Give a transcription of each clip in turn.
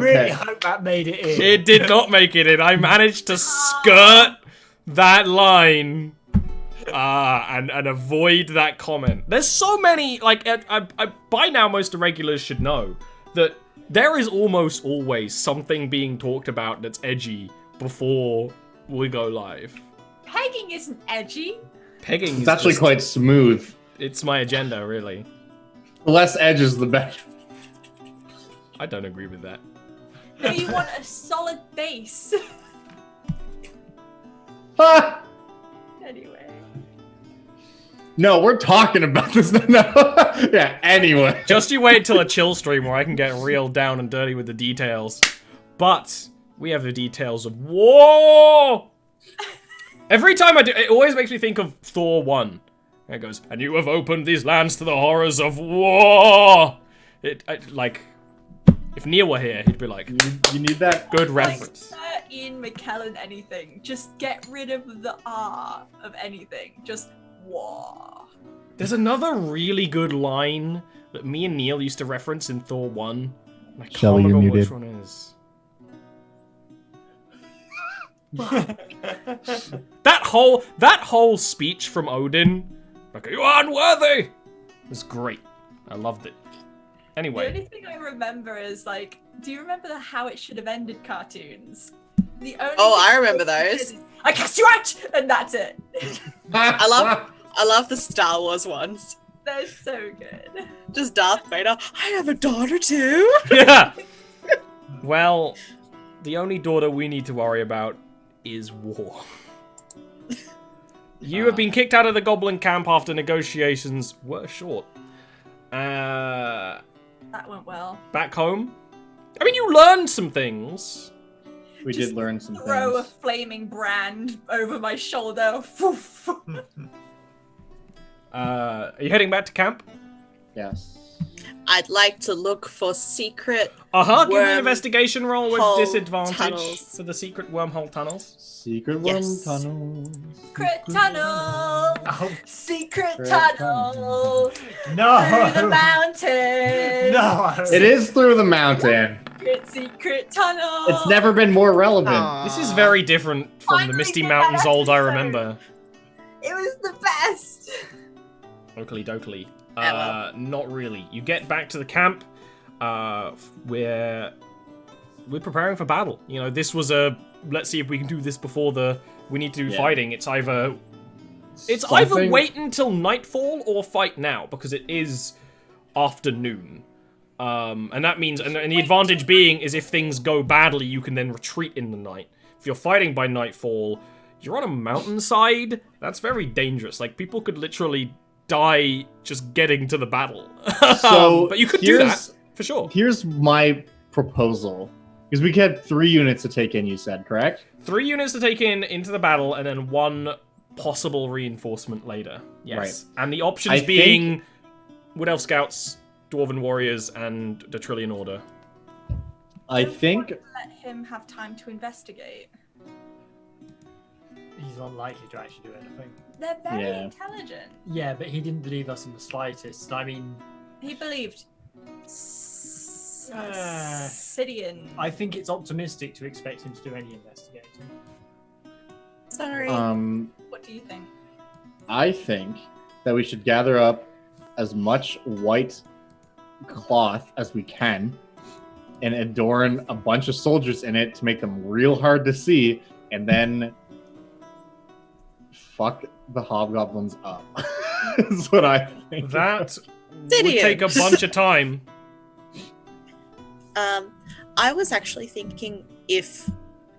really hope that made it in. It did not make it in. I managed to skirt that line and avoid that comment. There's so many, like, by now most irregulars should know that there is almost always something being talked about that's edgy before we go live. Pegging isn't edgy. Pegging It's actually quite smooth. It's my agenda, really. The less edges, the better. I don't agree with that. No, you want a solid base. Ah! Anyway. No, we're talking about this. No. Yeah, anyway. Just you wait till a chill stream where I can get real down and dirty with the details. But we have the details of war. Every time I do, it always makes me think of Thor 1. And it goes, and you have opened these lands to the horrors of war. Like, if Neil were here, he'd be like, You need that? good reference. Like, Ian McKellen anything. Just get rid of the R of anything. Just war. There's another really good line that me and Neil used to reference in Thor 1. I can't Shelley, you're remember which muted. one is. that whole speech from Odin, like, you are unworthy, was great. I loved it. The Anyway, only thing I remember is, like, do you remember the How It Should Have Ended cartoons? The only I remember those. I cast you out, and that's it. I love the Star Wars ones. They're so good. Just Darth Vader. I have a daughter too. yeah. Well, the only daughter we need to worry about is war. You have been kicked out of the Goblin camp after negotiations were short. That went well. Back home? I mean, you learned some things. We Just did learn some Throw a things. flaming brand over my shoulder. Foof. Are you heading back to camp? Yes. I'd like to look for secret Give me an investigation roll with wormhole disadvantage tunnels. for the secret wormhole tunnels. Secret Yes. worm tunnel. Secret tunnel. Oh, Secret Secret tunnel. Through the no! mountain. No! It is through the mountain. Secret tunnel. It's never been more relevant. Aw. This is very different from the Finally Misty did Mountains that old I episode. remember. It was the best. Oakley dokley. Hello. Not really. You get back to the camp. We're preparing for battle. You know, this was a let's see if we can do this before we need to do fighting. It's either wait until nightfall or fight now because it is afternoon. And that means and the advantage being is if things go badly, you can then retreat in the night. If you're fighting by nightfall, you're on a mountainside. That's very dangerous. Like people could literally die just getting to the battle. So but you could do that for sure. Here's my proposal. Because we had 3 units to take in, you said, correct? 3 units to take into the battle, and then 1 possible reinforcement later. Yes. Right. And the options being Wood Elf Scouts, Dwarven Warriors, and the Trillion Order. I think... Let him have time to investigate. He's unlikely to actually do anything. They're very Yeah. intelligent. Yeah, but he didn't believe us in the slightest. I mean, He believed Uh, Sidian. I think it's optimistic to expect him to do any investigating. Sorry. What do you think? I think that we should gather up as much white cloth as we can and adorn a bunch of soldiers in it to make them real hard to see, and then fuck the hobgoblins up. That's what I think. That would Sidian. take a bunch of time. I was actually thinking if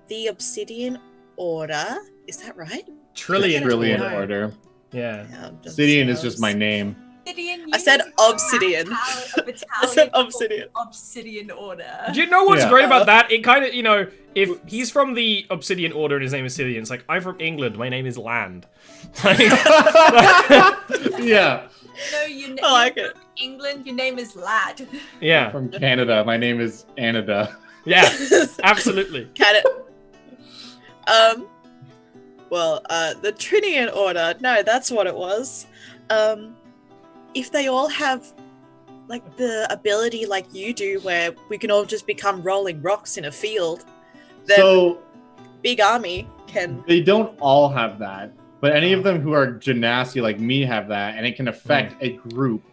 the Obsidian Order, is that right? Trillion Order. Order. Yeah. Obsidian is just my name. Sidian, I said obsidian. I said obsidian. Obsidian Order. Do you know what's Yeah. great about that? It kind of, you know, if he's from the Obsidian Order and his name is Sidian, it's like, I'm from England, my name is Land. Like, Yeah. No, you I like you're it. from England, your name is Lad. yeah. From Canada. My name is Anada. Yeah. Absolutely. Can it? The Trinian Order. No, that's what it was. If they all have like the ability like you do where we can all just become rolling rocks in a field, then So big army can... they don't all have that, but any of them who are genasi like me have that, and it can affect a group.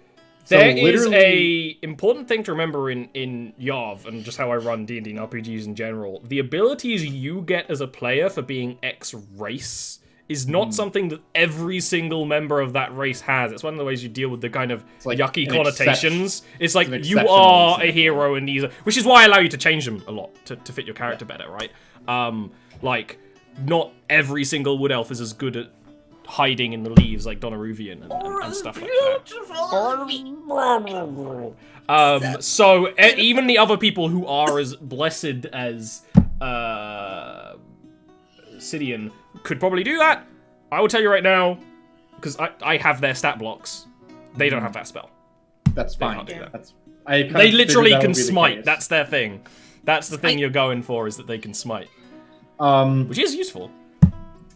So There is literally- a important thing to remember in Yarv, and just how I run D&D and RPGs in general. The abilities you get as a player for being X race is not something that every single member of that race has. It's one of the ways you deal with the kind of like yucky an connotations. It's like, an you exceptional are a example. hero and these are... Which is why I allow you to change them a lot, to fit your character better, right? Like, not every single wood elf is as good at hiding in the leaves like Donaruvian and stuff like that. So even the other people who are as blessed as Sidian could probably do that. I will tell you right now, because I have their stat blocks. They don't have that spell. That's They fine. can't do that. That's I kind They of literally figured that can would be the smite. case. That's their thing. That's the thing you're going for, is that they can smite, um which is useful.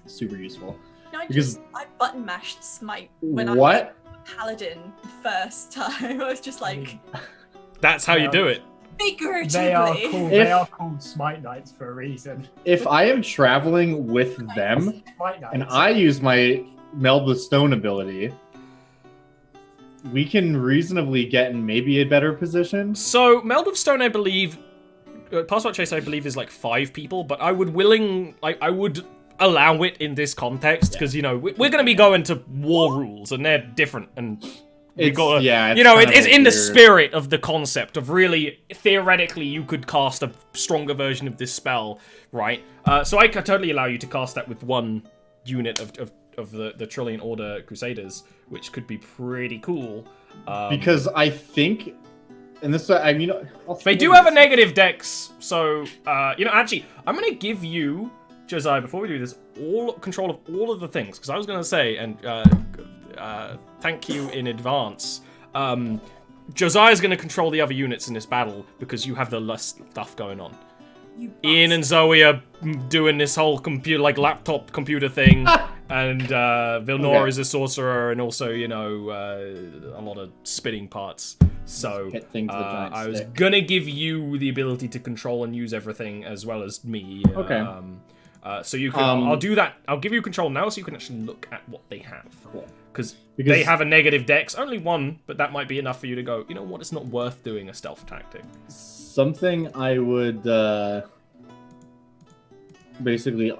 super useful. I button mashed smite when I What? was paladin the first time. I was just like That's how you do it. figuratively. They are cool. If- They are called Smite Knights for a reason. If I am traveling with them Smite Knights. and I use my Meld with Stone ability, we can reasonably get in maybe a better position. So Meld of Stone, I believe, Passport Chase, I believe, is like 5 people, but I would allow it in this context because you know we're going to be going to war rules and they're different, and we It's- got yeah, it's you know kind of it's in the weird. spirit of the concept of really theoretically you could cast a stronger version of this spell, right? So I could totally allow you to cast that with one unit of the Trillion Order Crusaders, which could be pretty cool. Because I think, and this, I mean, They do have a negative dex, so, you know, actually, I'm going to give you, Josiah, before we do this, all control of all of the things, because I was going to say, and thank you in advance, Josiah's going to control the other units in this battle, because you have the less stuff going on. Ian and Zoe are doing this whole computer, like laptop computer thing, and Vilnor Okay. is a sorcerer, and also, you know, a lot of spinning parts. So Hit things with a giant I was stick. gonna give you the ability to control and use everything as well as me. Okay. So you can. I'll do that. I'll give you control now, so you can actually look at what they have. Cool. Because Because- they have a negative dex, only one, but that might be enough for you to go, you know what, it's not worth doing a stealth tactic. Something I would basically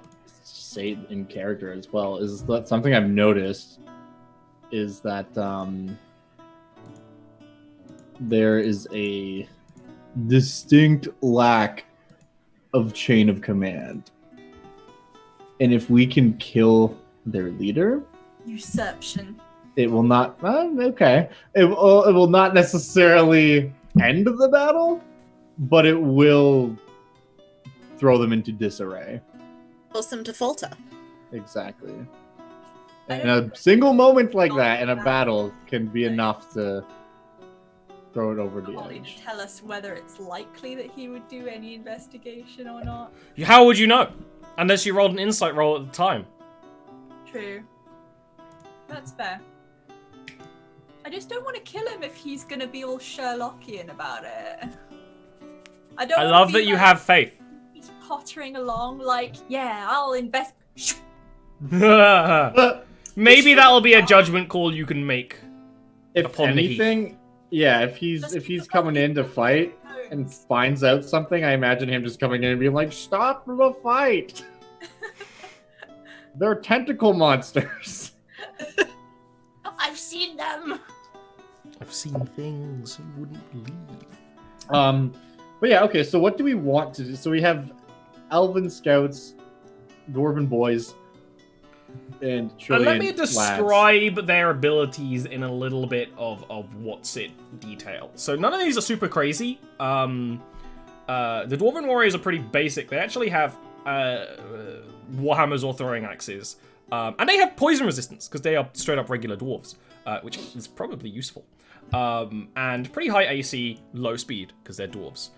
say in character as well is that something I've noticed is that there is a distinct lack of chain of command. And if we can kill their leader, Usurpation. it will not. Okay, it will not necessarily end the battle, but it will throw them into disarray. Force them to falter. Exactly. I And don't- a single moment like that in a battle can be enough to throw it over the Ollie edge. to tell us whether it's likely that he would do any investigation or not. How would you know? Unless you rolled an insight roll at the time. True. That's fair. I just don't want to kill him if he's gonna be all Sherlockian about it. I don't. I wanna love be that you like, have faith. He's pottering along like, yeah, I'll invest. Maybe that'll be a judgment call you can make. If Upon the heat. anything, yeah, if he's coming in to fight and finds out something, I imagine him just coming in and being like, "Stop the fight! They're tentacle monsters." I've seen them. I've seen things you wouldn't believe. But yeah, okay. So what do we want to do? So we have elven scouts, dwarven boys, and Trillian Let me lads. describe their abilities in a little bit of what's it detail. So none of these are super crazy. The Dwarven Warriors are pretty basic. They actually have Warhammers or throwing axes. And they have poison resistance, because they are straight up regular dwarves, which is probably useful. And pretty high AC, low speed, because they're dwarves.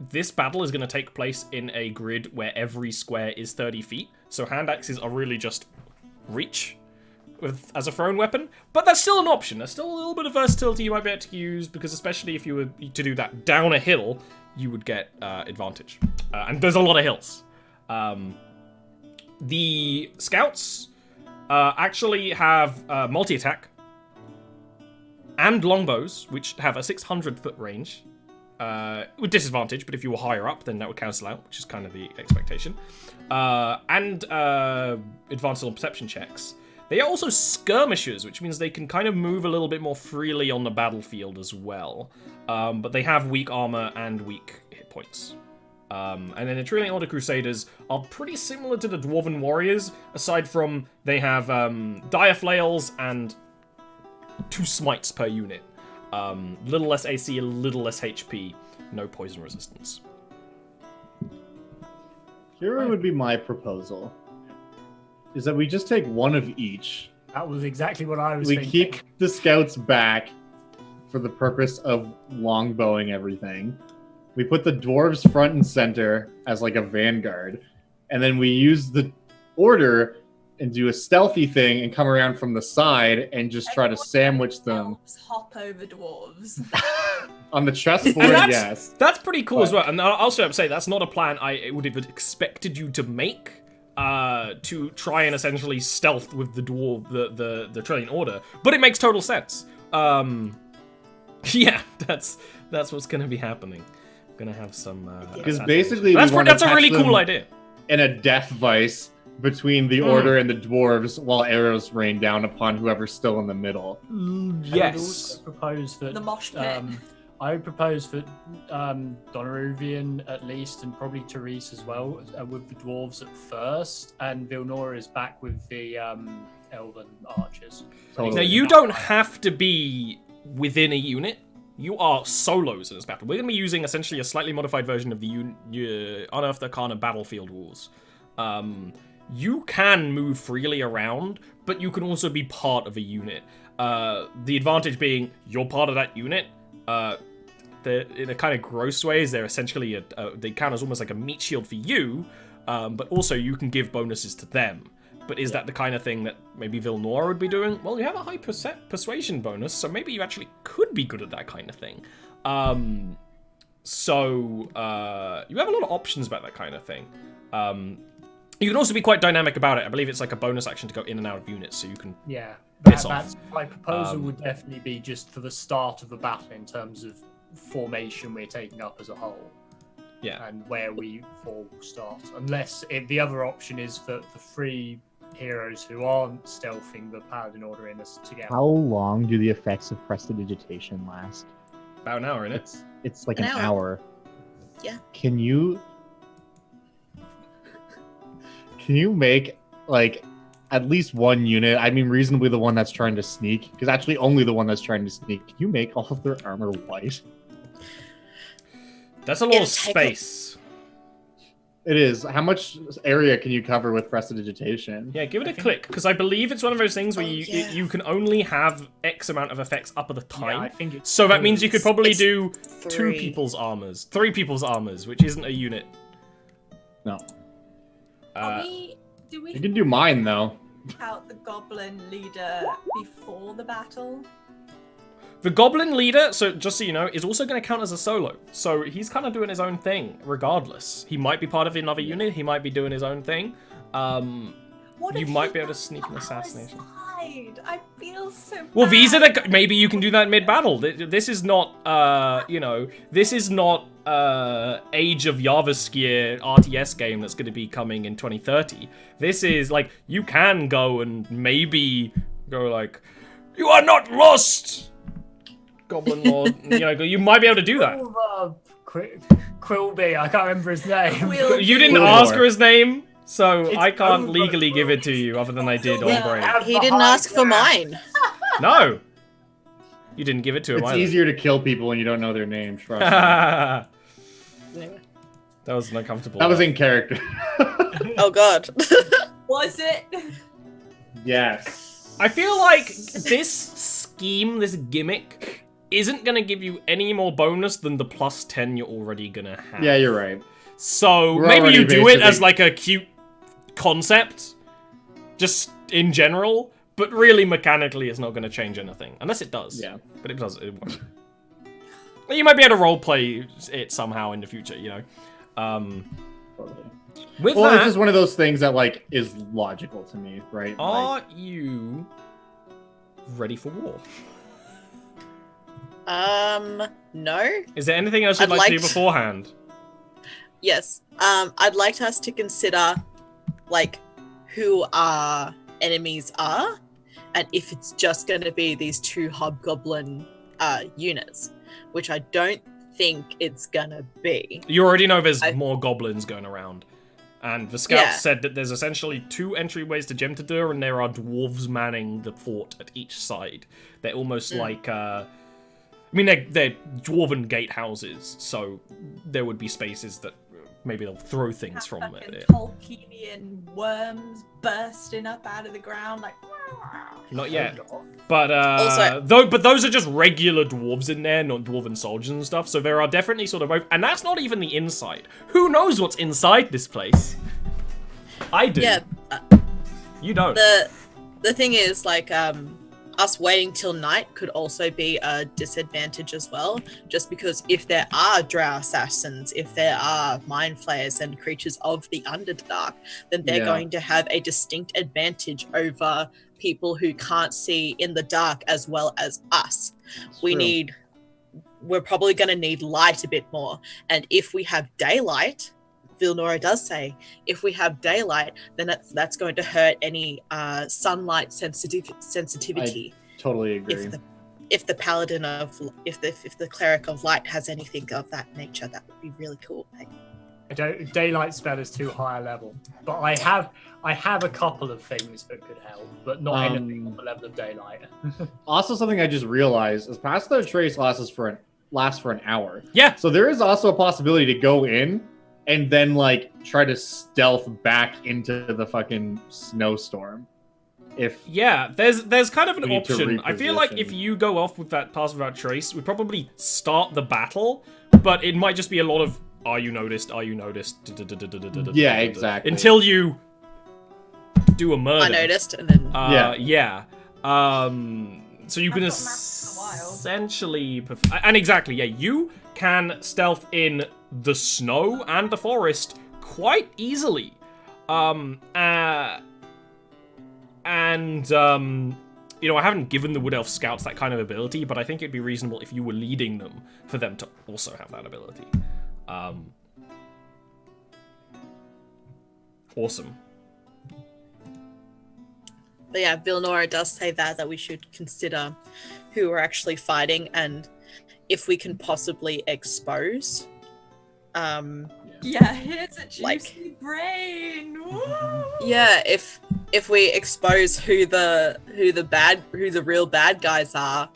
This battle is going to take place in a grid where every square is 30 feet. So hand axes are really just reach. as a thrown weapon, but that's still an option. There's still a little bit of versatility you might be able to use, because especially if you were to do that down a hill, you would get advantage. And there's a lot of hills. The scouts actually have multi-attack and longbows, which have a 600-foot range. With disadvantage, but if you were higher up, then that would cancel out, which is kind of the expectation. And advantage on perception checks. They are also skirmishers, which means they can kind of move a little bit more freely on the battlefield as well. But they have weak armor and weak hit points. And then the Trillion Order Crusaders are pretty similar to the Dwarven Warriors, aside from they have dire flails and 2 smites per unit. Little less AC, a little less HP, no poison resistance. Here would be my proposal. Is that we just take one of each. That was exactly what I was thinking. We keep the scouts back for the purpose of longbowing everything. We put the dwarves front and center as like a vanguard. And then we use the order and do a stealthy thing and come around from the side and just try to sandwich them. Hop over dwarves. On the chessboard, yes. That's pretty cool as well. And I'll straight up say that's not a plan I would have expected you to make. To try and essentially stealth with the dwarf, the Trillion Order, but it makes total sense. Yeah, that's what's gonna be happening. Gonna have some. Because basically, that's a really cool idea. In a death vice between the Order and the dwarves, while arrows rain down upon whoever's still in the middle. Yes. I would propose that The mosh pit. I would propose for Donoruvian at least, and probably Therese as well, with the dwarves at first, and Vilnora is back with the elven archers. Totally. Now you don't have to be within a unit. You are solos in this battle. We're going to be using essentially a slightly modified version of the Unearthed Arcana battlefield rules. You can move freely around, but you can also be part of a unit. The advantage being you're part of that unit. In a kind of gross ways, they're essentially they count as almost like a meat shield for you, but also you can give bonuses to them. But is that the kind of thing that maybe Vilnora would be doing? Well, you have a high persuasion bonus, so maybe you actually could be good at that kind of thing. So you have a lot of options about that kind of thing. You can also be quite dynamic about it. I believe it's like a bonus action to go in and out of units, so you can That's my proposal would definitely be just for the start of the battle in terms of formation we're taking up as a whole. Yeah. And where we will start. Unless the other option is for the 3 heroes who aren't stealthing the Paladin Order in us to get. How long do the effects of prestidigitation last? About an hour, innit? It's like An an hour. hour. Yeah. Can you make like at least one unit? I mean, reasonably the one that's trying to sneak, because actually only the one that's trying to sneak. Can you make all of their armor white? That's a lot It'll of take space. It is. How much area can you cover with prestidigitation? Yeah, give it a click, because I believe it's one of those things where yeah. you can only have X amount of effects up at a time. Yeah, I think it's So that means you could probably It's do 2 3. people's armors, 3 people's armors, which isn't a unit. No. Do we You can do mine though. count the goblin leader before the battle? The Goblin Leader, so just so you know, is also going to count as a solo. So he's kind of doing his own thing, regardless. He might be part of another unit. He might be doing his own thing. What You if might he be able to got sneak an our assassination. side? I feel so Well, bad. these are the... Maybe you can do that mid-battle. This is not, this is not Age of Jarviskjir RTS game that's going to be coming in 2030. This is, like, you can go and maybe go, like, you are not lost! Goblin Lord, you might be able to do that. Quilby, I can't remember his name. You didn't Quilby. ask for his name, so It's I can't over, legally give it to Quilby. you, other than I did Yeah. on break. He didn't ask for mine. No, you didn't give it to him. It's either. easier to kill people when you don't know their name. Trust me. That was an uncomfortable. That was in character. Oh god. Was it? Yes. I feel like this scheme, this gimmick, isn't gonna give you any more bonus than the +10 you're already gonna have. Yeah, you're right. So We're maybe you already do it as basically- like a cute concept, just in general. But really, mechanically, it's not going to change anything. Unless it does. Yeah. But it does. It won't. You might be able to roleplay it somehow in the future, you know. With Well, that, it's just one of those things that like is logical to me, right? are you ready for war? No. Is there anything else you'd I'd like to like do beforehand? Yes. I'd like us to consider, like, who our enemies are, and if it's just going to be these 2 hobgoblin units, which I don't think it's gonna be. You already know there's more goblins going around. And the scouts Yeah. said that there's essentially 2 entryways to Gemtodur, and there are dwarves manning the fort at each side. They're almost like, I mean, they're dwarven gatehouses, so there would be spaces that maybe they'll throw things from Fucking it. Tolkienian worms bursting up out of the ground, like. Not yet. But Also- but those are just regular dwarves in there, not dwarven soldiers and stuff. So there are definitely sort of, and that's not even the inside. Who knows what's inside this place? I do. Yeah. You don't. The thing is, like, us waiting till night could also be a disadvantage as well, just because if there are drow assassins, if there are mind flayers and creatures of the Underdark, then they're going to have a distinct advantage over people who can't see in the dark as well as us. We're probably going to need light a bit more, and if we have daylight, Vilnora does say, if we have daylight, then that's going to hurt any sunlight sensitivity. I totally agree. If the paladin of, if the cleric of light has anything of that nature, that would be really cool. Daylight spell is too high a level, but I have a couple of things that could help, but not anything on the level of daylight. Also, something I just realized is Pass the Trace lasts for an hour. Yeah. So there is also a possibility to go in and then like try to stealth back into the fucking snowstorm. There's kind of an We need to option. I feel like reposition. if you go off with that Pass Without Trace, we probably start the battle, but it might just be a lot of, are you noticed? Are you noticed? Yeah, exactly. Until you do a murder. I noticed, and then Yeah. So you can I've got maps for a while. essentially... And exactly, yeah, you can stealth in the snow and the forest quite easily. You know, I haven't given the Wood Elf Scouts that kind of ability, but I think it'd be reasonable if you were leading them for them to also have that ability. Awesome. But yeah, Vilnora does say that we should consider who we're actually fighting and if we can possibly expose. Yeah, here's a juicy Like- brain. Woo! Yeah, if we expose who the real bad guys are,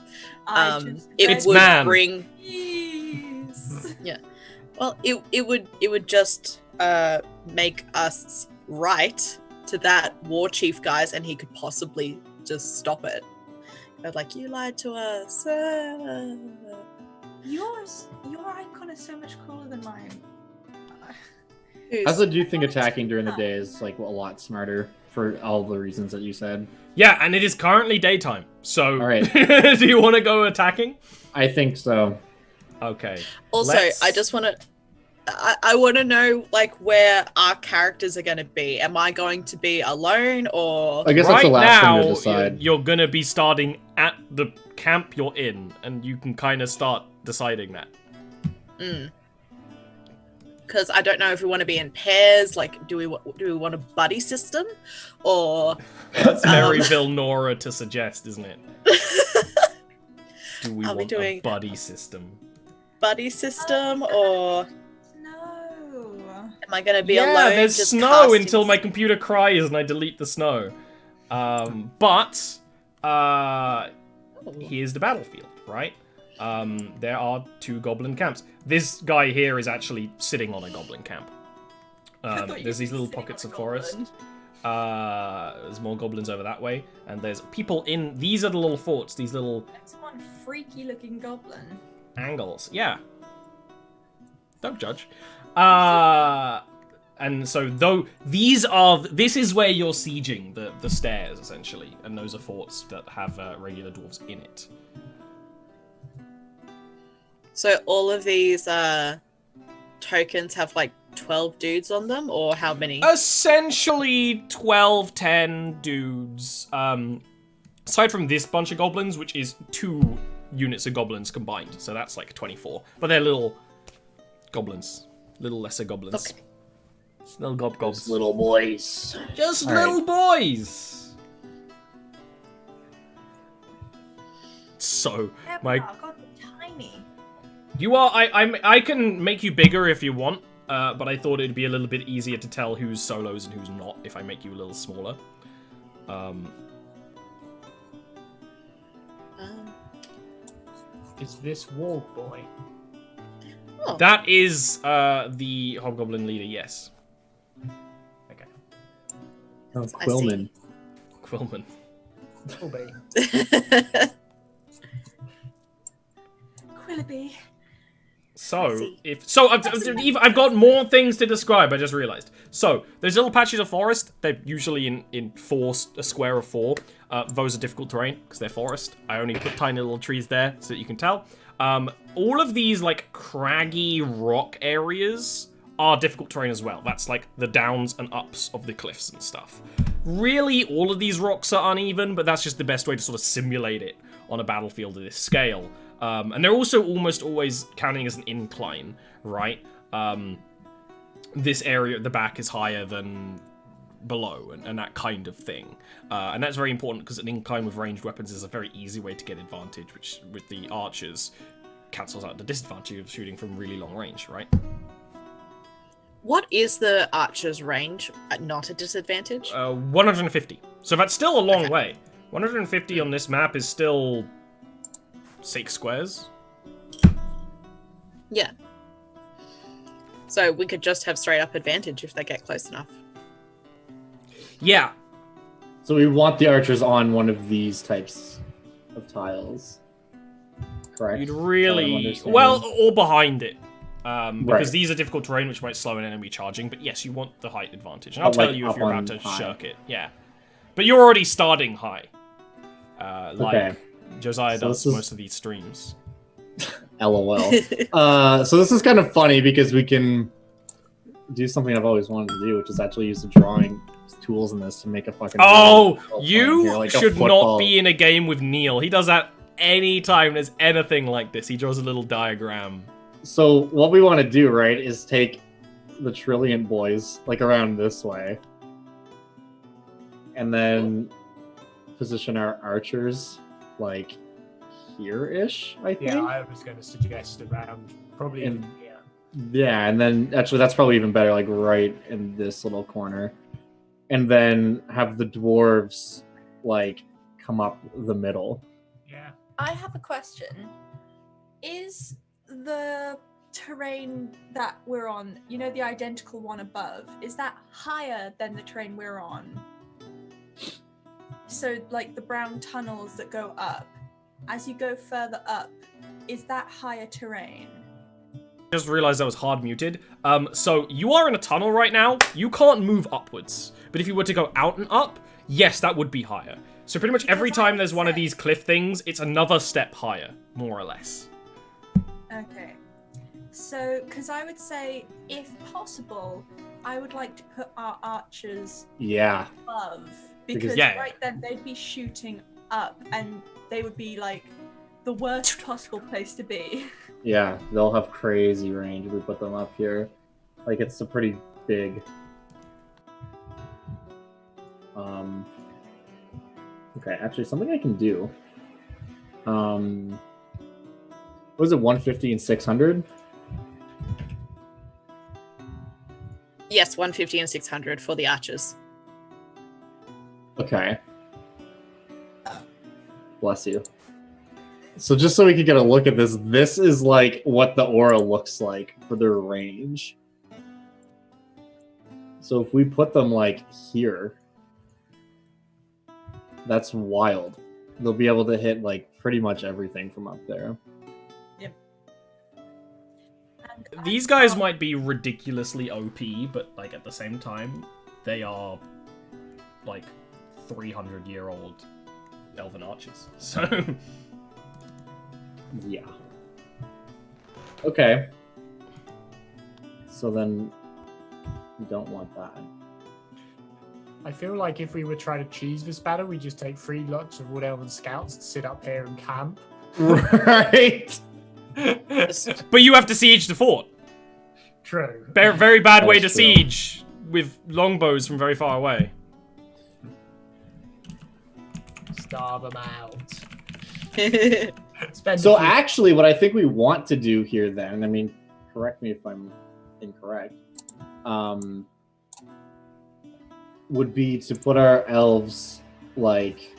I it just It's would man. bring. Please. Well, it would just make us right to that war chief guys, and he could possibly just stop it. But like, you lied to us. Your icon is so much cooler than mine. I also do think attacking during the day is like a lot smarter for all the reasons that you said. Yeah, and it is currently daytime, so... All right. Do you want to go attacking? I think so. Okay. Also, I just want to. I want to know like where our characters are going to be. Am I going to be alone or? I guess that's the last now, thing to decide. you're going to be starting at the camp you're in, and you can kind of start deciding that. Because I don't know if we want to be in pairs. Like, do we want a buddy system, or? That's very Vilnora to suggest, isn't it? Do we Are we want a doing- buddy system? Buddy system, or No. am I going to be Yeah, alone? there's just snow casting- until my computer cries and I delete the snow. Here's the battlefield, right? There are 2 goblin camps. This guy here is actually sitting on a goblin camp. There's these little pockets of forest. There's more goblins over that way, and there's people in. These are the little forts. These little That's one freaky looking goblin. angles. Yeah. Don't judge. And so this is where you're sieging the stairs essentially, and those are forts that have regular dwarves in it. So all of these tokens have like 12 dudes on them, or how many? Essentially 12, 10 dudes. Aside from this bunch of goblins, which is 2 units of goblins combined, so that's like 24. But they're little goblins, little lesser goblins. Okay. Little gobs. Just little boys. Just All little boys. So my God, they're tiny. you are I can make you bigger if you want, but I thought it'd be a little bit easier to tell who's solos and who's not if I make you a little smaller. Is this Warg boy? Oh. That is the Hobgoblin leader, yes. Okay. Oh, I Quillman. Quillman. Will be. Quillaby. So I've got more things to describe. I just realized. So there's little patches of forest. They're usually in a square of 4. Those are difficult terrain because they're forest. I only put tiny little trees there so that you can tell. All of these like craggy rock areas are difficult terrain as well. That's like the downs and ups of the cliffs and stuff. Really, all of these rocks are uneven, but that's just the best way to sort of simulate it on a battlefield of this scale. And they're also almost always counting as an incline, right? This area at the back is higher than below, and that kind of thing. And that's very important because an incline with ranged weapons is a very easy way to get advantage, which with the archers cancels out the disadvantage of shooting from really long range, right? What is the archer's range at not a disadvantage? 150. So that's still a long Okay. way. 150 on this map is still 6 squares. Yeah. So we could just have straight up advantage if they get close enough. Yeah. So we want the archers on one of these types of tiles. Correct? You'd That's what I'm really... understanding. Well, or behind it. Because Right. these are difficult terrain, which might slow an enemy charging. But yes, you want the height advantage. And I'll But, tell like, you if up you're on about to high. shirk it. Yeah. But you're already starting high. Like Okay. Josiah So does this is- most of these streams. LOL. So this is kind of funny because we can do something I've always wanted to do, which is actually use the drawing tools in this to make a fucking... Oh! football plan You here, like a should not football. be in a game with Neil. He does that anytime there's anything like this. He draws a little diagram. So what we want to do, right, is take the Trillion boys, like, around this way. And then position our archers, like, here-ish, I think. Yeah, I was going to suggest around probably. And- Yeah. Yeah, and then actually that's probably even better, like right in this little corner. And then have the dwarves like come up the middle. Yeah. I have a question. Is the terrain that we're on, you know, the identical one above, is that higher than the terrain we're on? So, like the brown tunnels that go up, as you go further up, is that higher terrain? Just realized I was hard muted. So you are in a tunnel right now. You can't move upwards. But if you were to go out and up, yes, that would be higher. So pretty much every time there's one of these cliff things, it's another step higher, more or less. Okay. So, because I would say, if possible, I would like to put our archers Yeah. above. Because Yeah. right then they'd be shooting up and they would be like the worst possible place to be. Yeah, they'll have crazy range if we put them up here. Like it's a pretty big. Okay, actually something I can do. What was it, 150 and 600? Yes, 150 and 600 for the archers. Okay. Bless you. So just so we can get a look at this, this is like what the aura looks like for their range. So if we put them like here, that's wild. They'll be able to hit like pretty much everything from up there. these guys might be ridiculously OP, but like at the same time, they are like 300-year-old elven archers. So Yeah. Okay. So then, we don't want that. I feel like if we were trying to choose this battle, we just take 3 lots of Wood Elven scouts to sit up here and camp. Right. but you have to siege the fort. True. Very bad way to That's true. siege with longbows from very far away. Starve them out. So actually, what I think we want to do here then, I mean, correct me if I'm incorrect, would be to put our elves like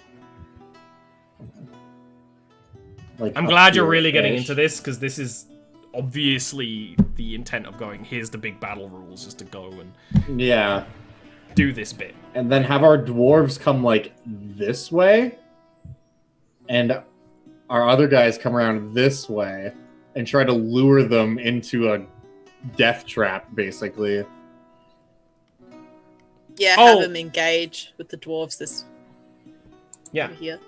I'm up glad you're here-ish. really getting into this, because this is obviously the intent of going, here's the big battle rules, is to go and Yeah. do this bit. And then have our dwarves come like this way, and our other guys come around this way and try to lure them into a death trap, basically. Yeah, Oh. have them engage with the dwarves this Yeah. over here.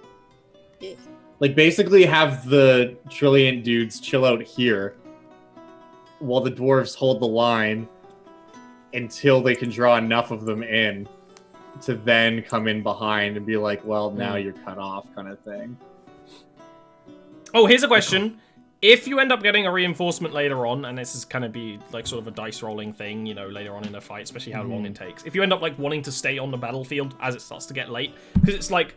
Yeah. Like, basically have the Trilliant dudes chill out here while the dwarves hold the line until they can draw enough of them in to then come in behind and be like, well, now you're cut off, kind of thing. Oh, here's a question. If you end up getting a reinforcement later on, and this is kind of be like sort of a dice rolling thing, you know, later on in a fight, especially how long it takes. If you end up like wanting to stay on the battlefield as it starts to get late, because it's like,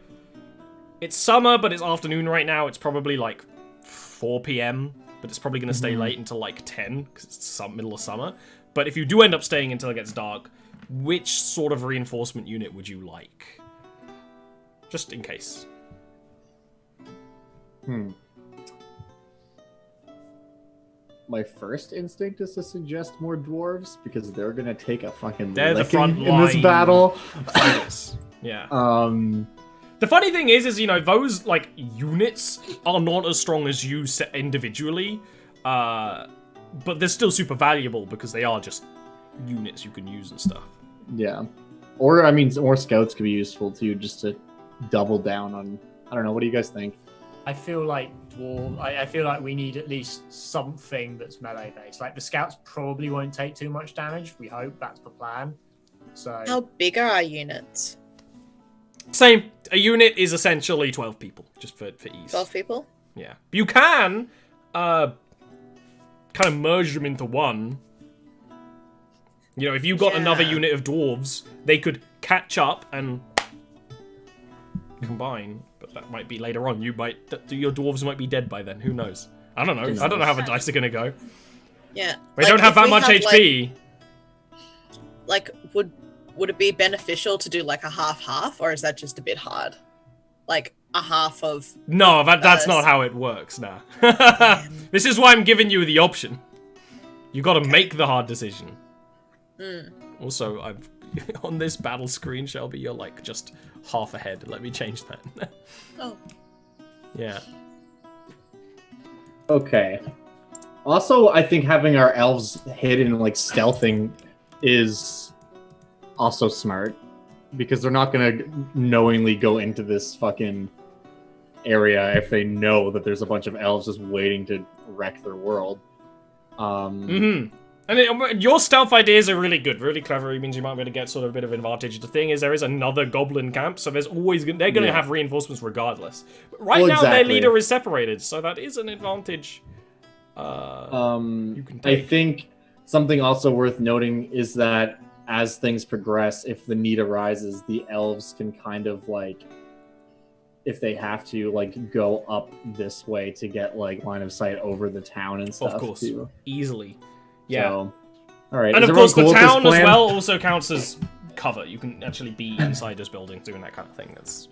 it's summer, but it's afternoon right now. It's probably like 4 p.m., but it's probably going to stay late until like 10, because it's middle of summer. But if you do end up staying until it gets dark, which sort of reinforcement unit would you like? Just in case. My first instinct is to suggest more dwarves because they're gonna take a fucking They're the licking front in this line battle. Fighters. Yeah. Um, The funny thing is, you know, those, like, units are not as strong as you set individually, but they're still super valuable because they are just units you can use and stuff. yeah, or I mean, more scouts could be useful too, just to double down on. I don't know. What do you guys think? I feel like I feel like we need at least something that's melee based. Like the scouts probably won't take too much damage. We hope that's the plan. So How big are our units? Same. A unit is essentially 12 people, just for ease. 12 people? Yeah. You can kind of merge them into one. You know, if you got another Yeah. unit of dwarves, they could catch up and combine. But that might be later on. Your dwarves might be dead by then. Who knows? I don't know. I don't know how the dice are gonna go. Yeah. They don't have if that we much have, HP. Like, would it be beneficial to do like a half-half, or is that just a bit hard? Like a half of No, that's us. not how it works now. This is why I'm giving you the option. You got to make the hard decision. Also, I've on this battle screen, Shelby, you're like just half ahead. Let me change that. Oh. Yeah. Okay. Also, I think having our elves hidden, like stealthing, is also smart because they're not gonna knowingly go into this fucking area if they know that there's a bunch of elves just waiting to wreck their world. And your stealth ideas are really good, really clever. It means you might be able to get sort of a bit of advantage. The thing is, there is another goblin camp, so there's always they're going to have reinforcements regardless. But right now, their leader is separated, so that is an advantage. You can take. I think something also worth noting is that as things progress, if the need arises, the elves can kind of like, if they have to, like go up this way to get like line of sight over the town and stuff. Of course, too. easily. Yeah. So, all right. And Is of course, the everyone cool town with this as plan? well also counts as cover. You can actually be inside this building doing that kind of thing. That's.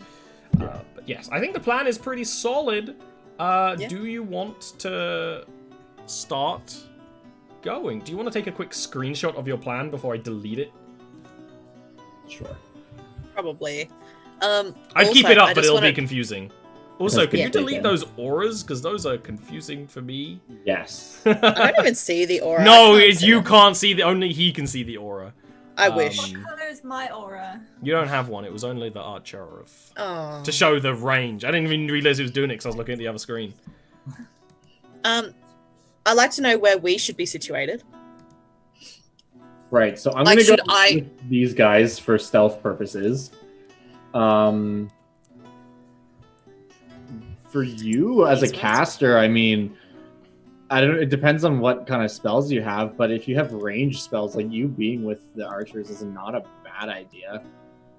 But yes, I think the plan is pretty solid. Do you want to start going? Do you want to take a quick screenshot of your plan before I delete it? Sure. Probably. I'd keep Also, it up, I but just it'll wanna- be confusing. Also, That's can you good delete taken. those auras? Because those are confusing for me. Yes. I don't even see the aura. No, I can't see you it. can't see the. Only he can see the aura. I wish. What color is my aura? You don't have one. It was only the archer of Oh. to show the range. I didn't even realize he was doing it because I was looking at the other screen. I'd like to know where we should be situated. Right, so I'm Like, gonna go should I- with these guys for stealth purposes. For you as a These ones? caster, I mean, I don't. It depends on what kind of spells you have, but if you have range spells, like you being with the archers is not a bad idea.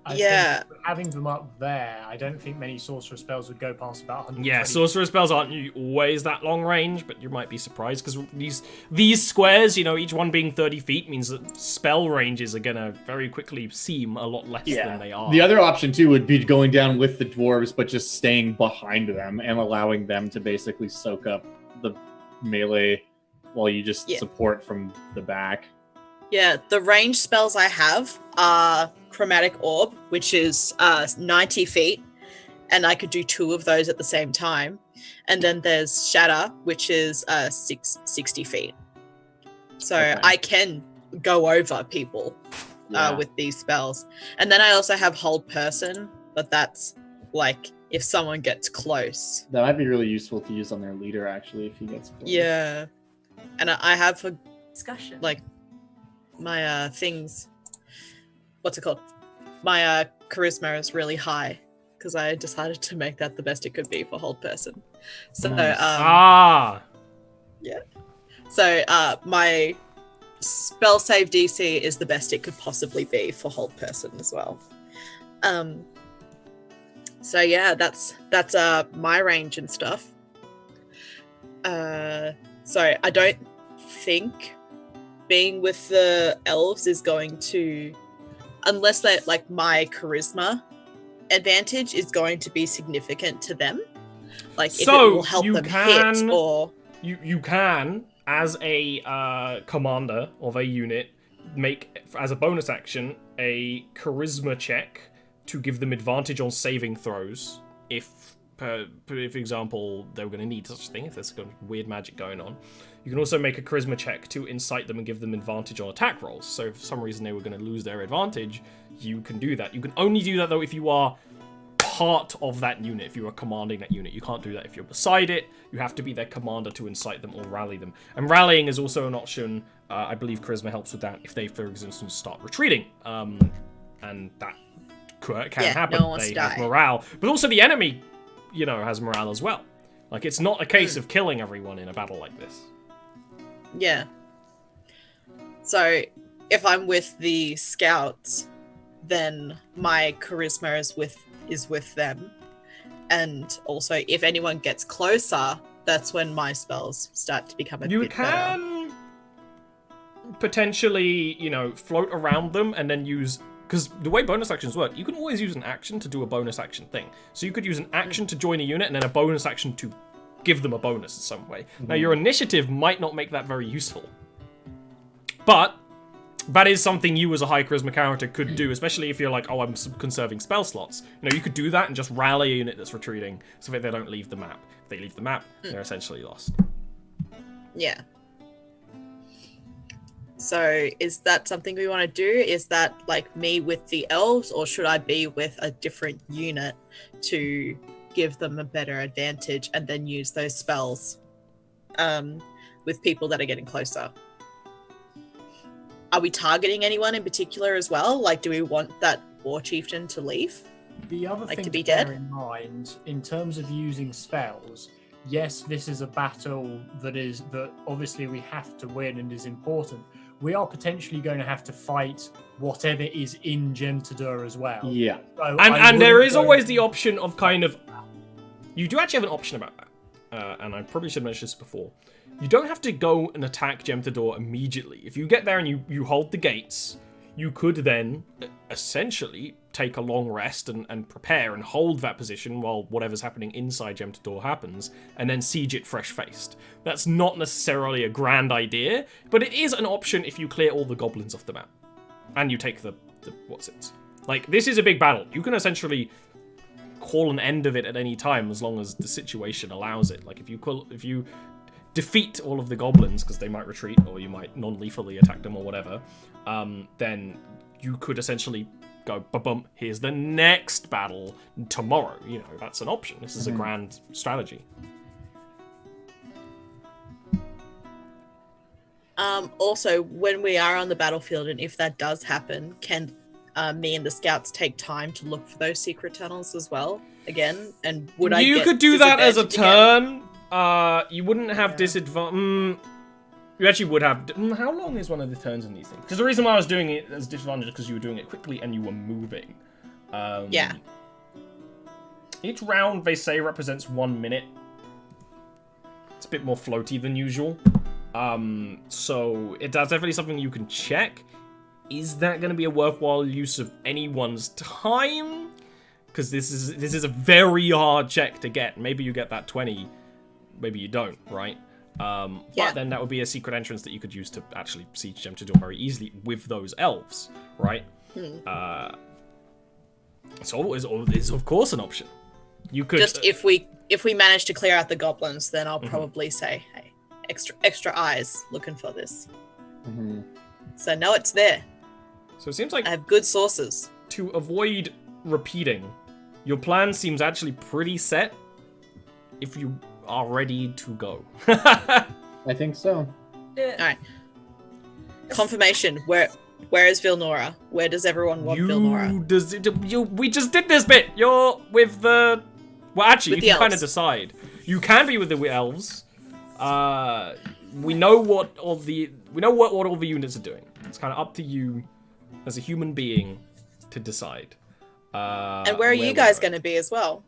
I Yeah. think having them up there, I don't think many sorcerer spells would go past about 120. Yeah, sorcerer spells aren't always that long range, but you might be surprised because these squares, you know, each one being 30 feet means that spell ranges are gonna very quickly seem a lot less than they are. The other option too would be going down with the dwarves, but just staying behind them and allowing them to basically soak up the melee while you just Yeah. support from the back. Yeah, the range spells I have are Chromatic Orb, which is 90 feet, and I could do 2 of those at the same time. And then there's Shatter, which is 60 feet. So Okay. I can go over people Yeah. with these spells. And then I also have Hold Person, but that's like if someone gets close. That might be really useful to use on their leader, actually, if he gets close. Yeah. And I have for Discussion. like my things, what's it called, my charisma is really high because I decided to make that the best it could be for Hold Person. So Nice. my spell save DC is the best it could possibly be for Hold Person as well. So yeah, that's my range and stuff. So I don't think being with the elves is going to, unless that like my charisma advantage is going to be significant to them, like if it So, will help you them can- hit or You can, as a commander of a unit, make, as a bonus action, a charisma check to give them advantage on saving throws if, for example, they were going to need such a thing, if there's some weird magic going on. You can also make a charisma check to incite them and give them advantage on attack rolls. So if for some reason they were going to lose their advantage, you can do that. You can only do that, though, if you are part of that unit, if you are commanding that unit. You can't do that if you're beside it. You have to be their commander to incite them or rally them. And rallying is also an option. I believe charisma helps with that if they, for instance, start retreating. And that can happen. no one wants They to have die. morale. But also the enemy, you know, has morale as well. Like, it's not a case of killing everyone in a battle like this. yeah. So if I'm with the scouts, then my charisma is with them. And also if anyone gets closer, that's when my spells start to become a You bit better. can potentially, you know, float around them and then use... Because the way bonus actions work, you can always use an action to do a bonus action thing. So you could use an action to join a unit and then a bonus action to give them a bonus in some way. Now, your initiative might not make that very useful. But that is something you as a high charisma character could do, especially if you're like, oh, I'm conserving spell slots. You know, you could do that and just rally a unit that's retreating so that they don't leave the map. If they leave the map, they're essentially lost. Yeah. So is that something we want to do? Is that like me with the elves, or should I be with a different unit to give them a better advantage and then use those spells with people that are getting closer? Are we targeting anyone in particular as well? Like, do we want that war chieftain to leave? The other Like thing to be bear dead? in mind, in terms of using spells, yes, this is a battle that obviously we have to win and is important. We are potentially going to have to fight whatever is in Gemtodur as well. Yeah. So I And there wouldn't is go- always the option of kind of... You do actually have an option about that. And I probably should have mentioned this before. You don't have to go and attack Gemtodur immediately. If you get there and you hold the gates, you could then essentially take a long rest and prepare and hold that position while whatever's happening inside Gemtodur happens, and then siege it fresh-faced. That's not necessarily a grand idea, but it is an option if you clear all the goblins off the map. And you take the what's it? Like, this is a big battle. You can essentially call an end of it at any time as long as the situation allows it. Like if you defeat all of the goblins, because they might retreat or you might non-lethally attack them or whatever, then you could essentially go, ba-bum, here's the next battle tomorrow. You know, that's an option. This is a grand strategy. Also, when we are on the battlefield, and if that does happen, can me and the scouts take time to look for those secret tunnels as well? Again, and would I? You could do that as a turn. You wouldn't have disadvantage. You actually would have. How long is one of the turns in these things? Because the reason why I was doing it as disadvantage is because you were doing it quickly and you were moving. Yeah. Each round, they say, represents 1 minute. It's a bit more floaty than usual. So that's definitely something you can check. Is that going to be a worthwhile use of anyone's time? Because this is a very hard check to get. Maybe you get that 20, maybe you don't, right? But then that would be a secret entrance that you could use to actually siege Gemtodur very easily with those elves, right? So is of course an option. You could just if we manage to clear out the goblins, then I'll probably say, hey, extra eyes looking for this. So no, it's there. So it seems like I have good sources. To avoid repeating, your plan seems actually pretty set if you are ready to go. I think so. Alright. Confirmation. Where is Vilnora? Where does everyone want Vilnora? We just did this bit! You're with the... Well, actually, With you the can kind of elves. decide. You can be with the elves. We know what all the units are doing. It's kind of up to you as a human being to decide. And where are you guys going to be as well?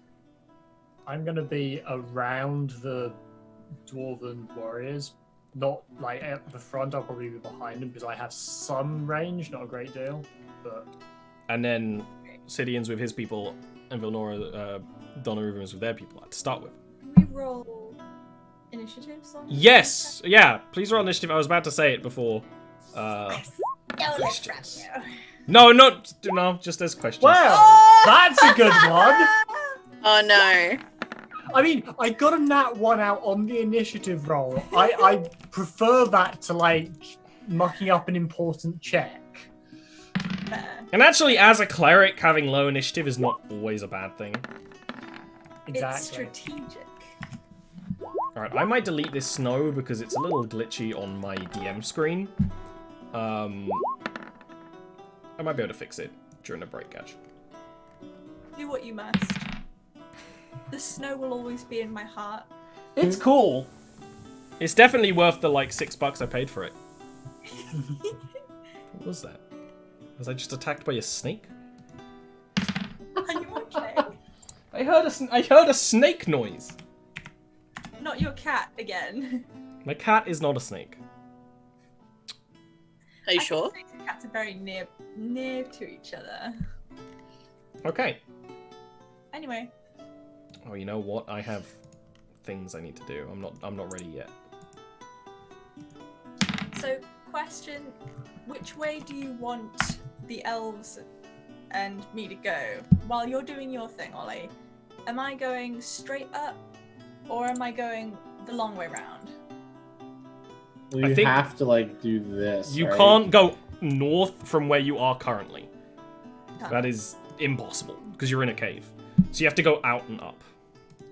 I'm going to be around the dwarven warriors. Not like at the front, I'll probably be behind them because I have some range, not a great deal. But And then Sidian's with his people, and Vilnora, Donoruvian's with their people to start with. Can we roll initiatives on? Yes! Yeah, please roll initiative. I was about to say it before. Questions. No, just as questions. well, that's a good one. Oh no. I mean, I got a nat 1 out on the initiative roll. I prefer that to like mucking up an important check. And actually, as a cleric, having low initiative is not always a bad thing. Exactly. It's strategic. Alright, I might delete this snow because it's a little glitchy on my DM screen. I might be able to fix it during a break, actually. Do what you must. The snow will always be in my heart. It's cool. It's definitely worth the, like, $6 I paid for it. What was that? Was I just attacked by a snake? Are you okay? I heard a snake noise. Not your cat again. My cat is not a snake. Are you sure? I think cats are very near to each other. Okay. Anyway. Oh, you know what? I have things I need to do. I'm not ready yet. So, question: which way do you want the elves and me to go while you're doing your thing, Ollie? Am I going straight up, or am I going the long way round? Well, I you think have to like do this. You right? can't go north from where you are currently. Done. That is impossible because you're in a cave. So you have to go out and up.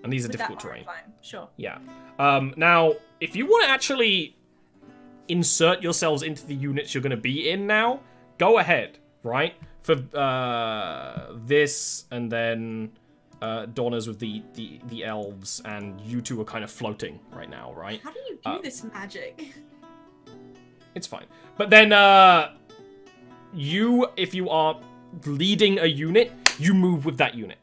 And these are With difficult that terrain. climb, sure. Yeah. Now, if you want to actually insert yourselves into the units you're going to be in now, go ahead, right? For this, and then Donna's with the elves, and you two are kind of floating right now, right? How do you do this magic? It's fine. But then, if you are leading a unit, you move with that unit.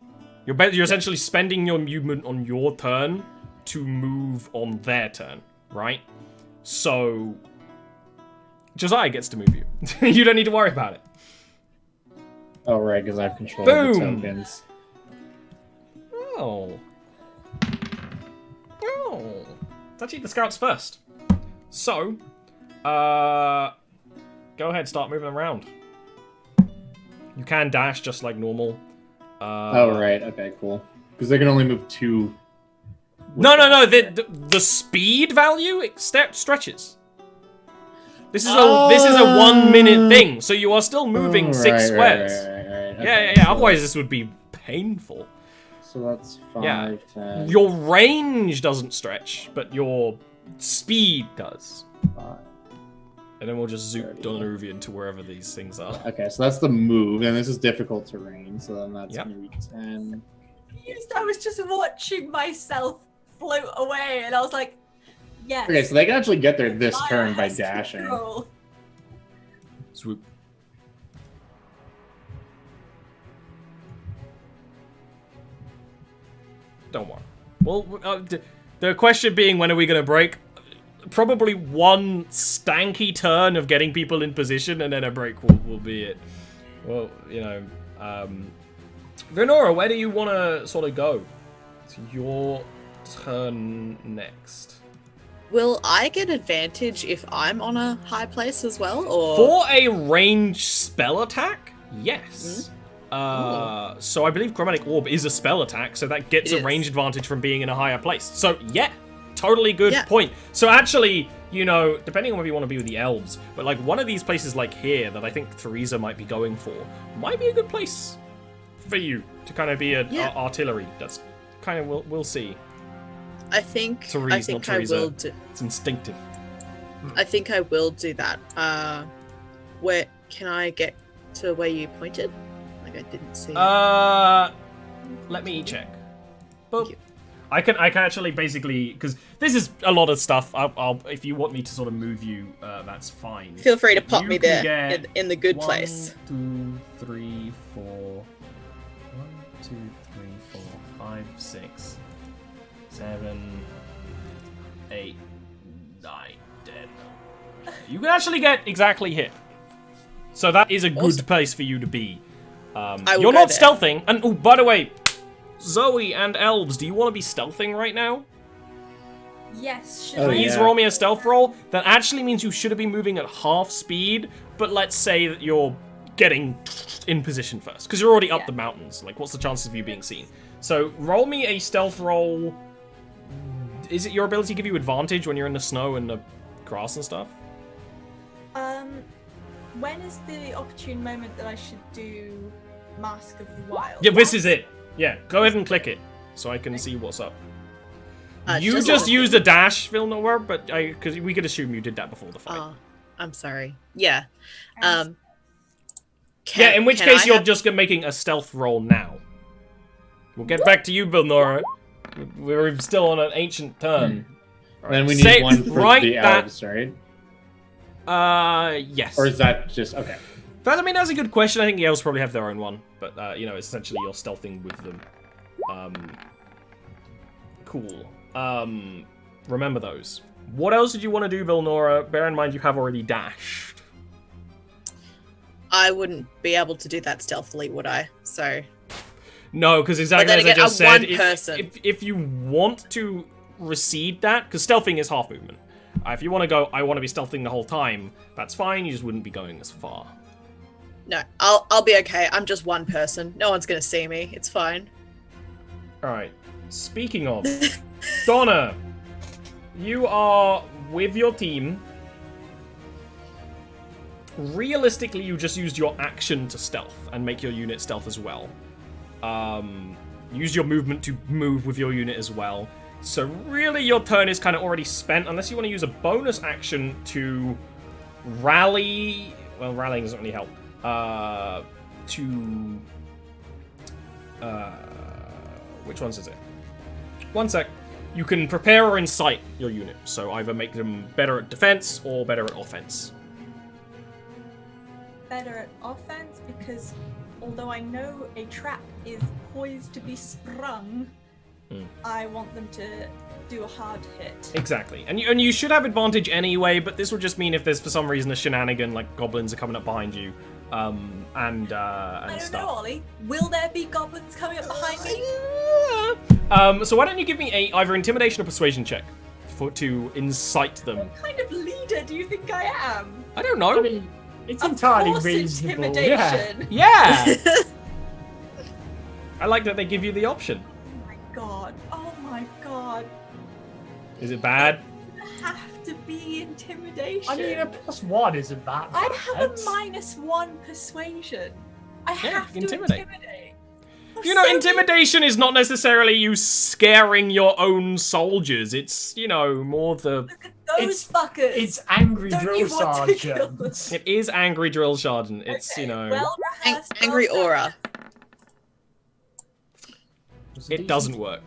You're essentially spending your movement on your turn to move on their turn, right? So, Josiah gets to move you. You don't need to worry about it. Oh, right, because I have control of the Boom. tokens. Oh. It's actually the scouts first. So, go ahead, start moving around. You can dash just like normal. Oh, right. Okay, cool. Because they can only move 2. No. The speed value stretches. This is a 1 minute thing, so you are still moving 6 squares. Right. Yeah. Okay, so Otherwise, this would be painful. So that's 5, Yeah. 10. Your range doesn't stretch, but your speed does. 5. And then we'll just zoop 30. Donoruvian to wherever these things are. Okay, so that's the move, and this is difficult terrain, so then that's Yep. maybe 10. I was just watching myself float away, and I was like, yes. Okay, so they can actually get there this Fire turn by has dashing. control. Swoop. Don't worry. Well, the question being, when are we going to break? Probably one stanky turn of getting people in position, and then a break will be it. Well, you know, Venora, where do you want to sort of go? It's your turn next. Will I get advantage if I'm on a high place as well, or For a ranged spell attack, yes. So I believe Chromatic Orb is a spell attack, so that gets It a is. range advantage from being in a higher place. So yeah, totally good Yeah. point. So actually, you know, depending on whether you want to be with the elves, but like one of these places like here that I think Theresa might be going for, might be a good place for you to kind of be a artillery. That's kind of, we'll see. I think Therese, not I Teresa. will do. It's instinctive. I think I will do that. Where can I get to where you pointed? Like I didn't see. Let me check. Boop. you. I can actually basically, because this is a lot of stuff. I'll if you want me to sort of move you, that's fine. Feel free to pop You me can there get in the good 1, place. 2, 3, 4. 1, 2, 3, 4, 5, 6, 7, 8, 9, 10. You can actually get exactly hit. So that is a good Awesome. place for you to be. I will You're go not there. stealthing. And oh, by the way, Zoe and Elves, do you want to be stealthing right now? Yes, should Oh, I? Please yeah. roll me a stealth roll. That actually means you should have been moving at half speed, but let's say that you're getting in position first, because you're already up Yeah. the mountains. Like, what's the chances of you being seen? So roll me a stealth roll. Is it your ability to give you advantage when you're in the snow and the grass and stuff? When is the opportune moment that I should do Mask of the Wild? Yeah, this is it. Yeah, go ahead and click it so I can see what's up. You just used a dash, Vilnor, but because we could assume you did that before the fight. Oh, I'm sorry. Yeah. Yes. Yeah, in which can case I you're have- just making a stealth roll now. We'll get back to you, Vilnora. We're still on an ancient turn. And then we need Say- one for write the that- elves, right? Yes. Or is that just okay? I mean, that's a good question. I think the elves probably have their own one, but you know, essentially you're stealthing with them. Cool. Remember those. What else did you want to do, Vilnora? Bear in mind you have already dashed. I wouldn't be able to do that stealthily, would I? So No, because exactly then as I again, just I'm said, one person. if you want to recede that, because stealthing is half movement. If you want to go, I want to be stealthing the whole time, that's fine, you just wouldn't be going as far. no, I'll be okay. I'm just one person. No one's gonna see me. It's fine. Alright, speaking of, Donna, you are with your team. Realistically, you just used your action to stealth and make your unit stealth as well. Use your movement to move with your unit as well. So really, your turn is kind of already spent, unless you want to use a bonus action to rally. Well, rallying doesn't really help. Which ones is it? One sec. You can prepare or incite your unit, so either make them better at defense or better at offense. Better at offense, because although I know a trap is poised to be sprung, I want them to do a hard hit. Exactly, and you should have advantage anyway, but this will just mean if there's for some reason a shenanigan, like goblins are coming up behind you, and I don't stuff. know, Ollie. Will there be goblins coming up behind me? So why don't you give me either intimidation or persuasion check to incite them? What kind of leader do you think I am? I don't know. I mean, it's Of entirely course reasonable. Yeah. intimidation. Yeah. I like that they give you the option. Oh my Is it bad? Have to be intimidation. I mean, a +1 isn't that bad. I have a -1 persuasion. I have to intimidate. I'm You know, so intimidation is not necessarily you scaring your own soldiers. It's, you know, more the... Look at those fuckers. It's angry Don't drill you want to kill sergeant. them? It is angry drill sergeant. It's, Okay, you know... well rehearsed, Angry well done. aura. Was It DC? doesn't work.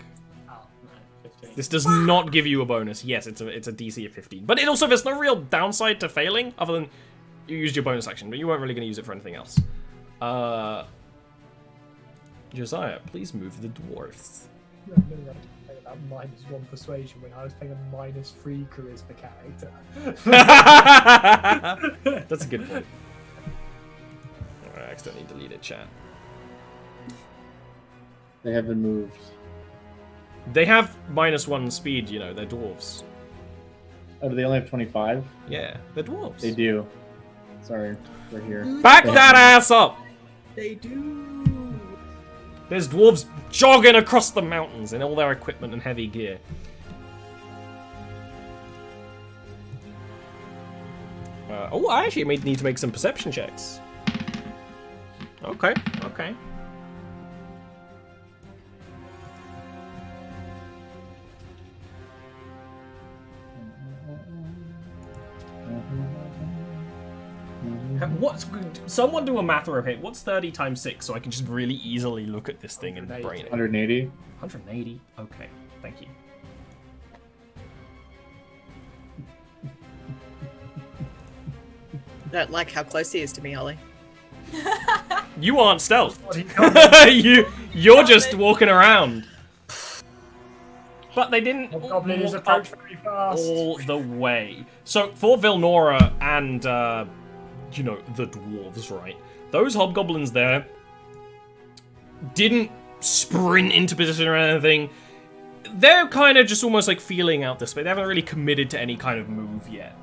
Oh, no, 15. This does not give you a bonus. Yes, it's a DC of 15. But it also, there's no real downside to failing, other than you used your bonus action, but you weren't really going to use it for anything else. Josiah, please move the dwarfs. No, I was playing about -1 persuasion when I was playing a -3 charisma character. That's a good point. I accidentally deleted chat. They have been moved. They have -1 speed, you know, they're dwarves. Oh, do they only have 25? Yeah, they're dwarves. They do. Sorry, we're here. Back that ass up! They do. There's dwarves jogging across the mountains in all their equipment and heavy gear. Oh, I actually need to make some perception checks. Okay, okay. What's someone do a math roll? Okay, what's 30 times 6 so I can just really easily look at this thing and brain it? 180. 180. Okay, thank you. Don't like how close he is to me, Ollie. You aren't stealth. You're just walking around. But they didn't Hobgoblins walk approach up very fast. all the way. So for Vilnora and you know, the dwarves, right? Those hobgoblins there didn't sprint into position or anything. They're kind of just almost like feeling out this, but they haven't really committed to any kind of move yet.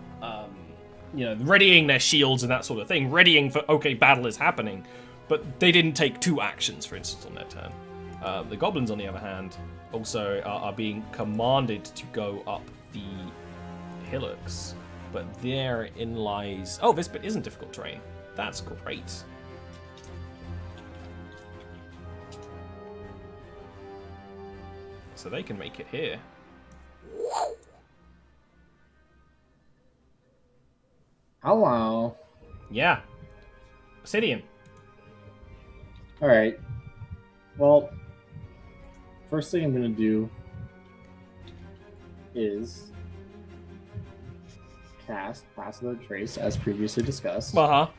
You know, readying their shields and that sort of thing, readying for, okay, battle is happening, but they didn't take 2 actions, for instance, on their turn. The goblins, on the other hand, also are being commanded to go up the hillocks, but therein lies... Oh, this bit isn't difficult terrain. That's great. So they can make it here. Hello. Yeah. Obsidian. Alright. Well, first thing I'm going to do is cast Pass Without Trace, as previously discussed. Uh-huh.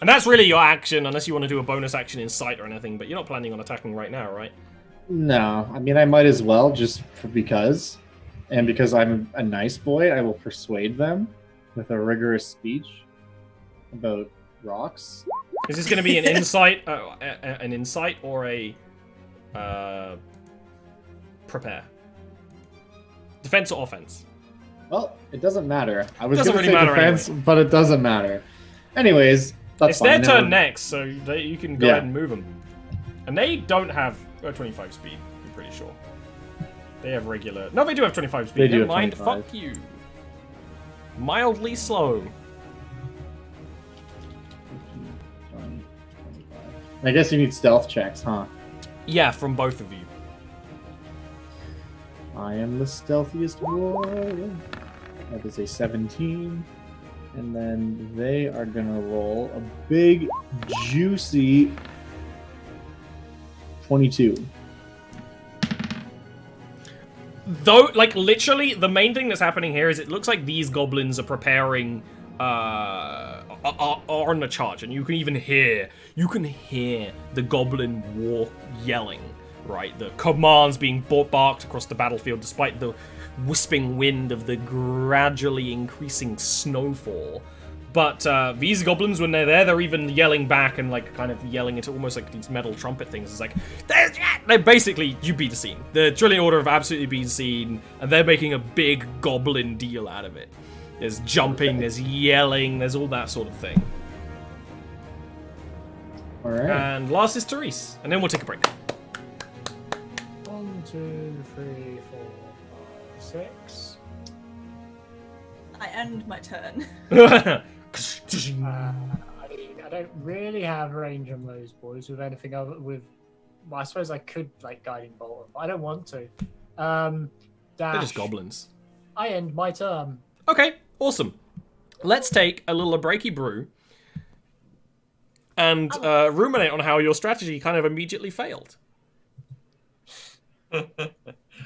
And that's really your action, unless you want to do a bonus action in sight or anything, but you're not planning on attacking right now, right? No, I mean, I might as well, just because. And because I'm a nice boy, I will persuade them with a rigorous speech about rocks. Is this going to be an insight, or a prepare? Defense or offense? Well, it doesn't matter. I was Doesn't going to really say matter defense, but it doesn't matter. Anyways, that's It's fine. their turn next, so you can go Yeah. ahead and move them. And they don't have 25 speed, I'm pretty sure. They have regular... No, they do have 25 speed. They do Never have mind, 25. fuck you. Mildly slow. 20, 25. I guess you need stealth checks, huh? Yeah, from both of you. I am the stealthiest boy. That is a 17. And then they are going to roll a big, juicy 22. Though, like, literally, the main thing that's happening here is it looks like these goblins are preparing, are on the charge, and you can hear the goblin war yelling, right? The commands being barked across the battlefield despite the wisping wind of the gradually increasing snowfall. But these goblins, when they're there, they're even yelling back and like kind of yelling into almost like these metal trumpet things. It's like, they're basically, you beat the scene. The Trillion Order have absolutely been seen, and they're making a big goblin deal out of it. There's jumping, there's yelling, there's all that sort of thing. All right. And last is Therese, and then we'll take a break. 1, 2, 3, 4, 5, 6. I end my turn. I don't really have range on those boys with anything other with. Well, I suppose I could like guiding bolt them, but I don't want to. They're Dash. just goblins. I end my turn. Okay, awesome. Let's take a little breaky brew and ruminate on how your strategy kind of immediately failed.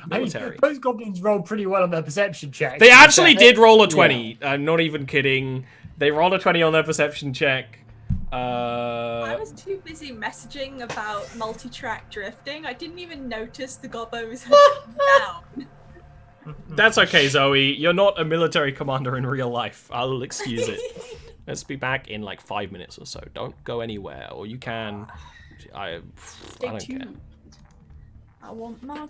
Military. I mean, those goblins rolled pretty well on their perception check. They actually did roll a 20. I'm not even kidding. They rolled a 20 on their perception check. I was too busy messaging about multi-track drifting. I didn't even notice the gobbos had come down. That's okay, Zoe. You're not a military commander in real life. I'll excuse it. Let's be back in like 5 minutes or so. Don't go anywhere, or you can. I don't care. I want my